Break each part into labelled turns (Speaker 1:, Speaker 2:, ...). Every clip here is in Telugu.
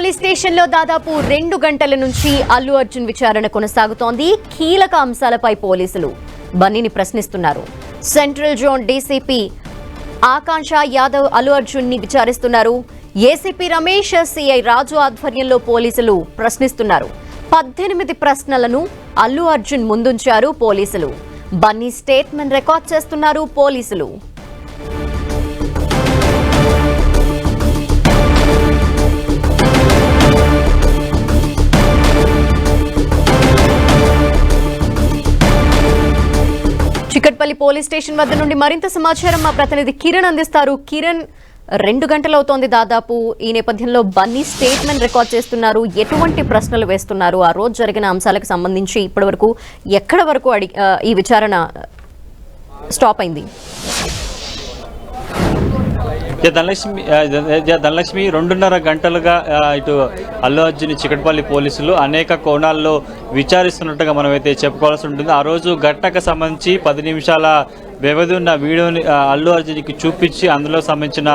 Speaker 1: పోలీస్ స్టేషన్లో దాదాపు 2 గంటల నుంచి అల్లు అర్జున్ విచారణ కొనసాగుతోంది. కీలక అంశాలపై పోలీసులు బన్నీని ప్రశ్నిస్తున్నారు. సెంట్రల్ జోన్ డీసీపీ ఆకాంక్ష యాదవ్ అల్లు అర్జున్ ని విచారిస్తున్నారు. ఏసీపీ రమేష్, సిఐ రాజు ఆధ్వర్యంలో పోలీసులు ప్రశ్నిస్తున్నారు. 18 ప్రశ్నలను అల్లు అర్జున్ ముందుంచారు పోలీసులు. బన్నీ స్టేట్మెంట్ రికార్డ్ చేస్తున్నారు పోలీసులు. చిక్కట్పల్లి పోలీస్ స్టేషన్ వద్ద నుండి మరింత సమాచారం మా ప్రతినిధి కిరణ్ అందిస్తారు. కిరణ్, 2 గంటలవుతోంది దాదాపు. ఈ నేపథ్యంలో బన్నీ స్టేట్మెంట్ రికార్డ్ చేస్తున్నారు. ఎటువంటి ప్రశ్నలు వేస్తున్నారు? ఆ రోజు జరిగిన అంశాలకు సంబంధించి ఇప్పటి వరకు ఎక్కడ వరకు ఈ విచారణ స్టాప్ అయింది?
Speaker 2: ధనలక్ష్మి 2.5 గంటలుగా ఇటు అల్లు అర్జున్ చిక్కట్పల్లి పోలీసులు అనేక కోణాల్లో విచారిస్తున్నట్టుగా మనమైతే చెప్పుకోవాల్సి ఉంటుంది. ఆ రోజు ఘటనకు సంబంధించి 10 నిమిషాల వ్యవధి ఉన్న వీడియోని అల్లు అర్జున్కి చూపించి అందులో సంబంధించిన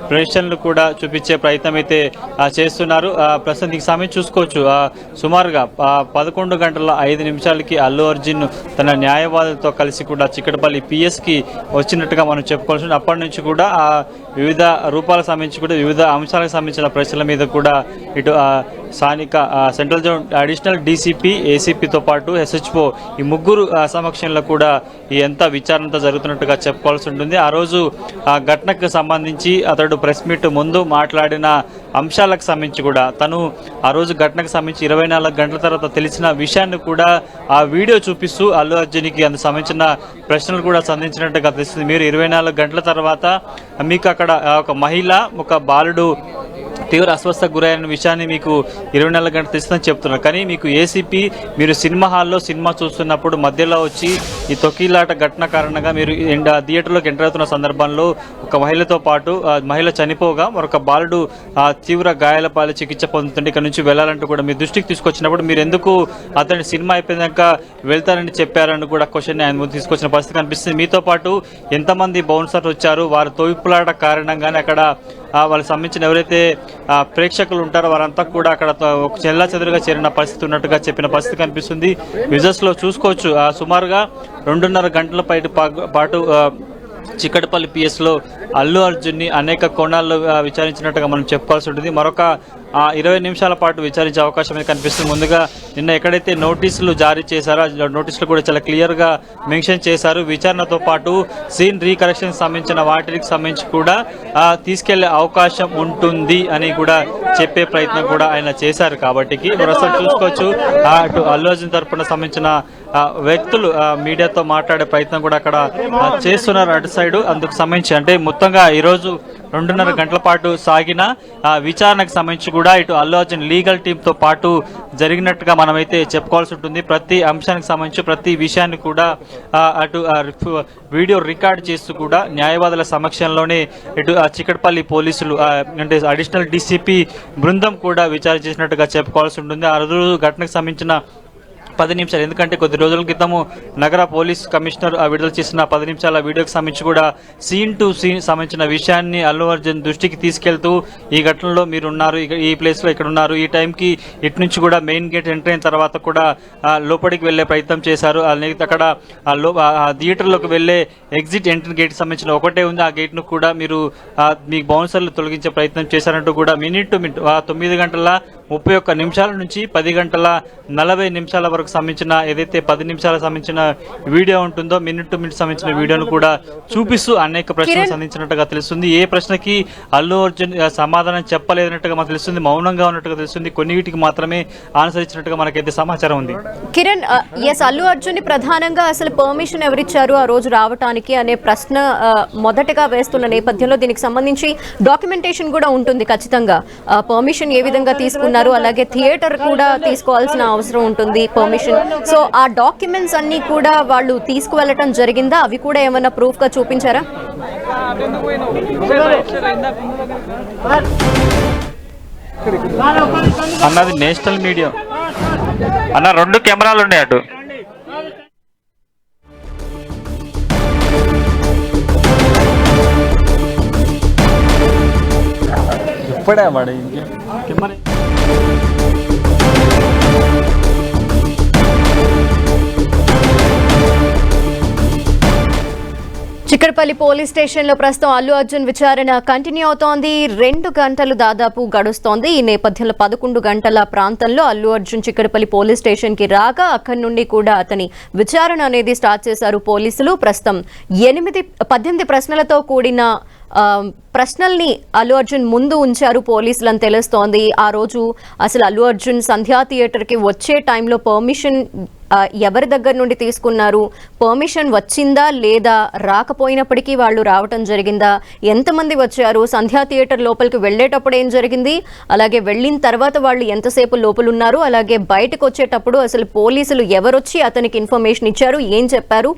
Speaker 2: ప్రశ్నలు కూడా చూపించే ప్రయత్నం అయితే చేస్తున్నారు. ప్రస్తుతం దీనికి సమయం చూసుకోవచ్చు. సుమారుగా 11 గంటల 5 నిమిషాలకి అల్లు అర్జున్ తన న్యాయవాదులతో కలిసి కూడా చిక్కటపల్లి పిఎస్కి వచ్చినట్టుగా మనం చెప్పుకోవాల్సి. అప్పటి నుంచి కూడా వివిధ రూపాలకు సంబంధించి కూడా వివిధ అంశాలకు సంబంధించిన ప్రశ్నల మీద కూడా ఇటు స్థానిక సెంట్రల్ జోన్ అడిషనల్ డీసీపీ, ఏసీపీతో పాటు ఎస్హెచ్ఓ ఈ ముగ్గురు సమక్షంలో కూడా ఎంత విచారణతో జరుగుతున్నట్టుగా చెప్పుకోవాల్సి ఉంటుంది. ఆ రోజు ఆ ఘటనకు సంబంధించి అతడు ప్రెస్ మీట్ ముందు మాట్లాడిన అంశాలకు సంబంధించి కూడా తను ఆ రోజు ఘటనకు సంబంధించి 24 గంటల తర్వాత తెలిసిన విషయాన్ని కూడా ఆ వీడియో చూపిస్తూ అల్లు అర్జున్కి అందుకు సంబంధించిన ప్రశ్నలు కూడా సంధించినట్టుగా తెలుస్తుంది. మీరు 24 గంటల తర్వాత మీకు అక్కడ ఒక మహిళ, ఒక బాలుడు తీవ్ర అస్వస్థకు గురైన విషయాన్ని మీకు 24 గంటలు తెలుస్తుందని చెప్తున్నారు. కానీ మీకు ఏసీపీ మీరు సినిమా హాల్లో సినిమా చూస్తున్నప్పుడు మధ్యలో వచ్చి ఈ తొక్కిలాట ఘటన కారణంగా మీరు థియేటర్లోకి ఎంటర్ అవుతున్న సందర్భంలో ఒక మహిళతో పాటు మహిళ చనిపోగా మరొక బాలుడు తీవ్ర గాయాల పాలు చికిత్స పొందుతుంటే ఇక్కడ నుంచి వెళ్ళాలంటూ కూడా మీ దృష్టికి తీసుకొచ్చినప్పుడు మీరు ఎందుకు అతని సినిమా అయిపోయాక వెళ్తారని చెప్పారని కూడా క్వశ్చన్ ఆయన ముందు తీసుకొచ్చిన పరిస్థితి కనిపిస్తుంది. మీతో పాటు ఎంతమంది బౌన్సర్లు వచ్చారు, వారి తోపులాట కారణంగానే అక్కడ వాళ్ళకి సంబంధించిన ఎవరైతే ప్రేక్షకులు ఉంటారో వారంతా కూడా అక్కడ చెల్లా చెదురుగా చేరిన పరిస్థితి ఉన్నట్టుగా చెప్పిన పరిస్థితి కనిపిస్తుంది. విజువల్స్లో చూసుకోవచ్చు. సుమారుగా 2.5 గంటల పాటు చిక్కటపల్లి పిఎస్లో అల్లు అర్జున్ని అనేక కోణాల్లో విచారించినట్టుగా మనం చెప్పుకోవాల్సి ఉంటుంది. మరొక 20 నిమిషాల పాటు విచారించే అవకాశం అయితే కనిపిస్తుంది. ముందుగా నిన్న ఎక్కడైతే నోటీసులు జారీ చేశారో నోటీసులు కూడా చాలా క్లియర్గా మెన్షన్ చేశారు. విచారణతో పాటు సీన్ రీకరెక్షన్ సంబంధించిన వాటికి సంబంధించి కూడా తీసుకెళ్లే అవకాశం ఉంటుంది అని కూడా చెప్పే ప్రయత్నం కూడా ఆయన చేశారు. కాబట్టి మరోసారి చూసుకోవచ్చు అటు అల్లు అర్జున్ తరఫున సంబంధించిన వ్యక్తులు మీడియాతో మాట్లాడే ప్రయత్నం కూడా అక్కడ చేస్తున్నారు అటు సైడు. అందుకు సంబంధించి అంటే మొత్తంగా ఈరోజు 2.5 గంటల పాటు సాగిన విచారణకు సంబంధించి కూడా ఇటు అల్లు అర్జున్ లీగల్ టీంతో పాటు జరిగినట్టుగా మనమైతే చెప్పుకోవాల్సి ఉంటుంది. ప్రతి అంశానికి సంబంధించి ప్రతి విషయాన్ని కూడా అటు వీడియో రికార్డ్ చేస్తూ కూడా న్యాయవాదుల సమక్షంలోనే ఇటు చిక్కటపల్లి పోలీసులు అంటే అడిషనల్ డీసీపీ బృందం కూడా విచారణ చేసినట్టుగా చెప్పుకోవాల్సి ఉంటుంది. ఆ రోజు ఘటనకు సంబంధించిన 10 నిమిషాలు, ఎందుకంటే కొద్ది రోజుల క్రితము నగర పోలీస్ కమిషనర్ విడుదల చేసిన 10 నిమిషాల వీడియోకి సంబంధించి కూడా సీన్ టు సీన్ సంబంధించిన విషయాన్ని అల్లు అర్జున్ దృష్టికి తీసుకెళ్తూ ఈ ఘటనలో మీరు ఉన్నారు, ఈ ప్లేస్లో ఇక్కడ ఉన్నారు, ఈ టైంకి ఇటు నుంచి కూడా మెయిన్ గేట్ ఎంటర్ అయిన తర్వాత కూడా లోపలికి వెళ్లే ప్రయత్నం చేశారు. అక్కడ థియేటర్లోకి వెళ్లే ఎగ్జిట్ ఎంట్రీ గేట్కి సంబంధించిన ఒకటే ఉంది. ఆ గేట్ను కూడా మీరు మీ బౌన్సర్లు తొలగించే ప్రయత్నం చేశారంటూ కూడా మినిట్ టు మినిట్ 9 గంటల 31 నిమిషాల నుంచి 10 గంటల 40 నిమిషాల వరకు సంబంధించిన ఏదైతే 10 నిమిషాలకు సంబంధించిన వీడియో ఉంటుందో మినిట్ టు మినిట్ సంబంధించిన వీడియోను కూడా చూపిస్తూ అనేక ప్రశ్నలు సంధించినట్టుగా తెలుస్తుంది. ఏ ప్రశ్నకి అల్లు అర్జున్ సమాధానం చెప్పలేదన్నట్టుగా మనకు తెలుస్తుంది, మౌనంగా ఉన్నట్టుగా తెలుస్తుంది. కొన్నిటికి మాత్రమే ఆన్సర్ ఇచ్చినట్టుగా మనకైతే సమాచారం ఉంది.
Speaker 1: కిరణ్, అల్లు అర్జున్ ప్రధానంగా అసలు పర్మిషన్ ఎవరిచ్చారు ఆ రోజు రావటానికి అనే ప్రశ్న మొదటగా వేస్తున్న నేపథ్యంలో దీనికి సంబంధించి డాక్యుమెంటేషన్ కూడా ఉంటుంది. ఖచ్చితంగా పర్మిషన్ ఏ విధంగా తీసుకున్నారు, అలాగే థియేటర్ కూడా తీసుకోవాల్సిన అవసరం ఉంటుంది పర్మిషన్. సో ఆ డాక్యుమెంట్స్ అన్ని కూడా వాళ్ళు తీసుకువెళ్ళటం జరిగిందా? అవి కూడా ఏమైనా ప్రూఫ్ గా చూపించారా?
Speaker 2: అన్నది నేషనల్ మీడియా అన్న 2 కెమెరాలు ఉన్నాయి అటు. ఇప్పుడే వాడు కెమెరా
Speaker 1: చిక్కడపల్లి పోలీస్ స్టేషన్ లో ప్రస్తుతం అల్లు అర్జున్ విచారణ కంటిన్యూ అవుతోంది. 2 గంటలు దాదాపు గడుస్తోంది. ఈ నేపథ్యంలో 11 గంటల ప్రాంతంలో అల్లు అర్జున్ చిక్కడపల్లి పోలీస్ స్టేషన్ కి రాగా అక్కడి నుండి కూడా అతని విచారణ అనేది స్టార్ట్ చేశారు పోలీసులు. ప్రస్తుతం 18 ప్రశ్నలతో కూడిన ప్రశ్నల్ని అల్లు అర్జున్ ముందు ఉంచారు పోలీసులు అని తెలుస్తోంది. ఆ రోజు అసలు అల్లు అర్జున్ సంధ్యా థియేటర్ కి వచ్చే టైంలో పర్మిషన్ ఎవరి దగ్గర నుండి తీసుకున్నారు, పర్మిషన్ వచ్చిందా లేదా, రాకపోయినప్పటికీ వాళ్ళు రావటం జరిగిందా, ఎంతమంది వచ్చారు, సంధ్యా థియేటర్ లోపలికి వెళ్ళేటప్పుడు ఏం జరిగింది, అలాగే వెళ్ళిన తర్వాత వాళ్ళు ఎంతసేపు లోపల ఉన్నారు, అలాగే బయటకు వచ్చేటప్పుడు అసలు పోలీసులు ఎవరొచ్చి అతనికి ఇన్ఫర్మేషన్ ఇచ్చారు, ఏం చెప్పారు,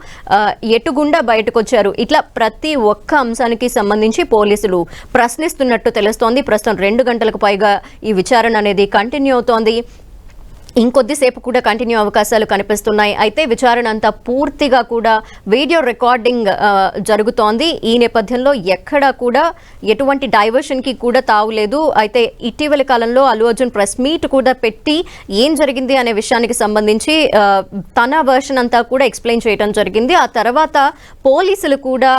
Speaker 1: ఎటుగుండా బయటకు వచ్చారు, ఇట్లా ప్రతి ఒక్క అంశానికి సంబంధించి పోలీసులు ప్రశ్నిస్తున్నట్టు తెలుస్తోంది. ప్రస్తుతం 2 గంటలకు పైగా ఈ విచారణ అనేది కంటిన్యూ అవుతోంది. ఇంకొద్దిసేపు కూడా కంటిన్యూ అవకాశాలు కనిపిస్తున్నాయి. అయితే విచారణ అంతా పూర్తిగా కూడా వీడియో రికార్డింగ్ జరుగుతోంది. ఈ నేపథ్యంలో ఎక్కడా కూడా ఎటువంటి డైవర్షన్కి కూడా తావులేదు. అయితే ఇటీవలి కాలంలో అల్లు అర్జున్ ప్రెస్ మీట్ కూడా పెట్టి ఏం జరిగింది అనే విషయానికి సంబంధించి తన వర్షన్ అంతా కూడా ఎక్స్ప్లెయిన్ చేయడం జరిగింది. ఆ తర్వాత పోలీసులు కూడా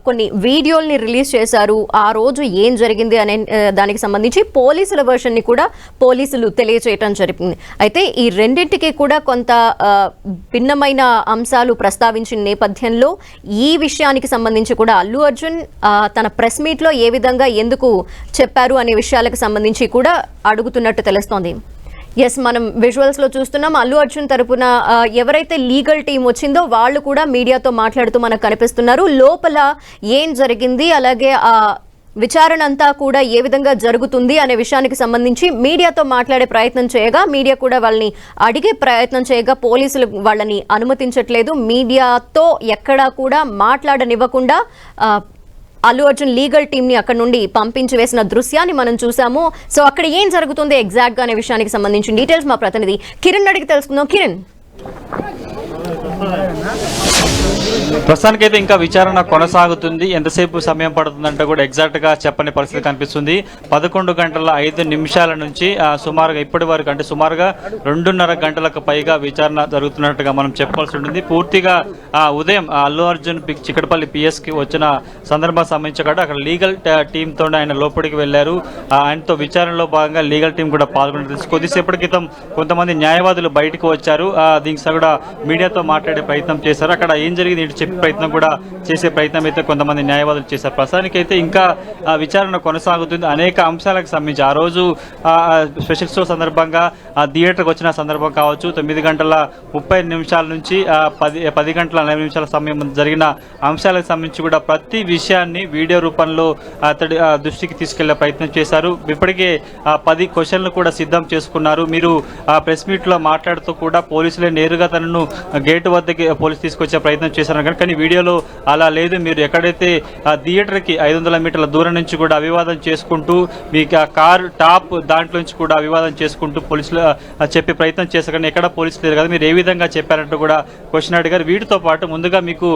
Speaker 1: కొన్ని వీడియోల్ని రిలీజ్ చేశారు. ఆ రోజు ఏం జరిగింది అనే దానికి సంబంధించి పోలీసుల వర్షన్ని కూడా పోలీసులు తెలియజేయడం జరిగింది. అయితే ఈ రెండింటికి కూడా కొంత భిన్నమైన అంశాలు ప్రస్తావించిన నేపథ్యంలో ఈ విషయానికి సంబంధించి కూడా అల్లు అర్జున్ తన ప్రెస్ మీట్లో ఏ విధంగా ఎందుకు చెప్పారు అనే విషయాలకు సంబంధించి కూడా అడుగుతున్నట్టు తెలుస్తోంది. ఎస్, మనం విజువల్స్ లో చూస్తున్నాం. అల్లు అర్జున్ తరపున ఎవరైతే లీగల్ టీం వచ్చిందో వాళ్ళు కూడా మీడియాతో మాట్లాడుతూ మనకు కనిపిస్తున్నారు. లోపల ఏం జరిగింది, అలాగే విచారణ అంతా కూడా ఏ విధంగా జరుగుతుంది అనే విషయానికి సంబంధించి మీడియాతో మాట్లాడే ప్రయత్నం చేయగా, మీడియా కూడా వాళ్ళని అడిగే ప్రయత్నం చేయగా పోలీసులు వాళ్ళని అనుమతించట్లేదు. మీడియాతో ఎక్కడా కూడా మాట్లాడనివ్వకుండా అల్లు అర్జున్ లీగల్ టీమ్ ని అక్కడ నుండి పంపించి వేసిన దృశ్యాన్ని మనం చూసాము. సో అక్కడ ఏం జరుగుతుంది ఎగ్జాక్ట్ గా అనే విషయానికి సంబంధించిన డీటెయిల్స్ మా ప్రతినిధి కిరణ్ అడిగి తెలుసుకుందాం. కిరణ్,
Speaker 2: ప్రస్తుతానికైతే ఇంకా విచారణ కొనసాగుతుంది. ఎంతసేపు సమయం పడుతుందంటే కూడా ఎగ్జాక్ట్ గా చెప్పని పరిస్థితి కనిపిస్తుంది. 11 గంటల 5 నిమిషాల నుంచి సుమారుగా ఇప్పటి వరకు అంటే సుమారుగా 2.5 గంటలకు పైగా విచారణ జరుగుతున్నట్టుగా మనం చెప్పాల్సి ఉంటుంది. పూర్తిగా ఉదయం అల్లు అర్జున్ చిక్కడపల్లి పిఎస్ కి వచ్చిన సందర్భం సంబంధించి కూడా అక్కడ లీగల్ టీమ్ తో ఆయన లోపలికి వెళ్లారు. ఆయనతో విచారణలో భాగంగా లీగల్ టీం కూడా పాల్గొన్నారు. కొద్దిసేపటి క్రితం కొంతమంది న్యాయవాదులు బయటకు వచ్చారు. దీనికి కూడా మీడియాతో మాట్లాడే ప్రయత్నం చేశారు. అక్కడ ఏం జరిగింది ఏంటి చెప్పే ప్రయత్నం కూడా చేసే ప్రయత్నం అయితే కొంతమంది న్యాయవాదులు చేశారు. ప్రస్తుతానికి అయితే ఇంకా విచారణ కొనసాగుతుంది. అనేక అంశాలకు సంబంధించి ఆ రోజు స్పెషల్ షో సందర్భంగా థియేటర్కి వచ్చిన సందర్భం కావచ్చు, 9 గంటల 30 నిమిషాల నుంచి 10 గంటల 40 నిమిషాల సమయం జరిగిన అంశాలకు సంబంధించి కూడా ప్రతి విషయాన్ని వీడియో రూపంలో అతడి దృష్టికి తీసుకెళ్లే ప్రయత్నం చేశారు. ఇప్పటికే 10 క్వశ్చన్లు కూడా సిద్ధం చేసుకున్నారు. మీరు ప్రెస్ మీట్ లో మాట్లాడుతూ కూడా పోలీసులే నేరుగా తనను గేటు వద్దకి పోలీసు తీసుకొచ్చే ప్రయత్నం చేశారు. కానీ వీడియోలో అలా లేదు. మీరు ఎక్కడైతే థియేటర్కి 500 మీటర్ల దూరం నుంచి కూడా అవివాదం చేసుకుంటూ మీకు కారు టాప్ దాంట్లో నుంచి కూడా అవివాదం చేసుకుంటూ పోలీసులు చెప్పే ప్రయత్నం చేశారు. కానీ ఎక్కడ పోలీసులు లేరు కదా, మీరు ఏ విధంగా చెప్పారంటూ కూడా క్వశ్చన్ అడిగారు. వీటితో పాటు ముందుగా మీకు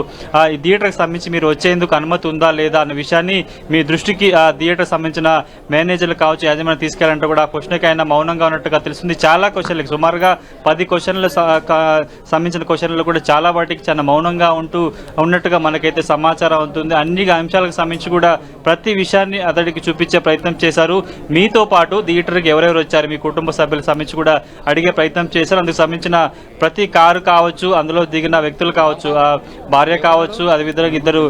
Speaker 2: ఈ థియేటర్కి సంబంధించి మీరు వచ్చేందుకు అనుమతి ఉందా లేదా అన్న విషయాన్ని మీ దృష్టికి థియేటర్ సంబంధించిన మేనేజర్లు కావచ్చు, యాజమాన్యం తీసుకెళ్లాలంటూ కూడా క్వశ్చన్కి ఆయన మౌనంగా ఉన్నట్టుగా తెలుస్తుంది. చాలా క్వశ్చన్లకి సుమారుగా 10 క్వశ్చన్లు సంబంధించిన క్వశ్చన్లు కూడా చాలా వాటికి చాలా మౌనంగా ఉన్నట్టుగా మనకైతే సమాచారం అవుతుంది. అన్ని అంశాలకు సంబంధించి కూడా ప్రతి విషయాన్ని అతడికి చూపించే ప్రయత్నం చేశారు. మీతో పాటు థియేటర్కి ఎవరెవరు వచ్చారు, మీ కుటుంబ సభ్యులకు సంబంధించి కూడా అడిగే ప్రయత్నం చేశారు. అందుకు సంబంధించిన ప్రతి కారు కావచ్చు, అందులో దిగిన వ్యక్తులు కావచ్చు, భార్య కావచ్చు, అదేవిధంగా 2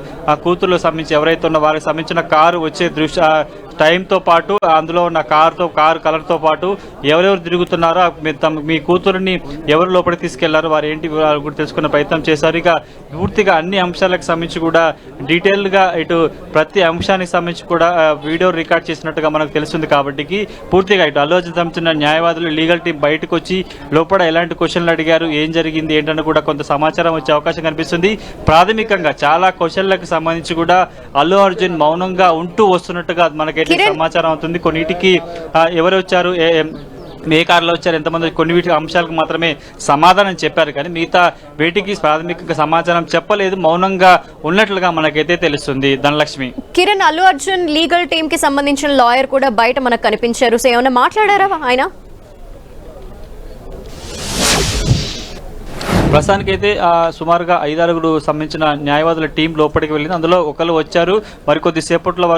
Speaker 2: కూతుర్లకు సంబంధించి ఎవరైతే ఉన్న వారికి సంబంధించిన కారు వచ్చే టైంతో పాటు అందులో ఉన్న కారు కలర్తో పాటు ఎవరెవరు తిరుగుతున్నారో మీ కూతురుని ఎవరు లోపలికి తీసుకెళ్లారో వారు ఏంటి కూడా తెలుసుకునే ప్రయత్నం చేశారు. ఇక పూర్తిగా అన్ని అంశాలకు సంబంధించి కూడా డీటెయిల్గా ఇటు ప్రతి అంశానికి సంబంధించి కూడా వీడియో రికార్డ్ చేసినట్టుగా మనకు తెలుస్తుంది. కాబట్టి పూర్తిగా ఇటు అల్లు అర్జున్ సంబంధించిన న్యాయవాదులు లీగల్ టీం బయటకు వచ్చి లోపల ఎలాంటి క్వశ్చన్లు అడిగారు, ఏం జరిగింది ఏంటని కూడా కొంత సమాచారం వచ్చే అవకాశం కనిపిస్తుంది. ప్రాథమికంగా చాలా క్వశ్చన్లకు సంబంధించి కూడా అల్లు అర్జున్ మౌనంగా ఉంటూ వస్తున్నట్టుగా మనకైతే సమాచారం అవుతుంది. కొన్నిటికి ఎవరు వచ్చారు, ఏ కారులో వచ్చారు, ఎంతమంది, కొన్ని వీటి అంశాలకు మాత్రమే సమాధానం చెప్పారు. కానీ మిగతా వీటికి ప్రాథమిక సమాచారం చెప్పలేదు, మౌనంగా ఉన్నట్లుగా మనకైతే తెలుస్తుంది. ధనలక్ష్మి,
Speaker 1: కిరణ్, అల్లు అర్జున్ లీగల్ టీమ్ కి సంబంధించిన లాయర్ కూడా బయట మనకు కనిపించారు. సో ఏమైనా మాట్లాడారా ఆయన?
Speaker 2: ప్రస్తుతానికైతే సుమారుగా 5-6 సంబంధించిన న్యాయవాదుల టీం లోపలికి వెళ్ళింది. అందులో ఒకరు వచ్చారు, మరికొద్ది సేపట్లో వారు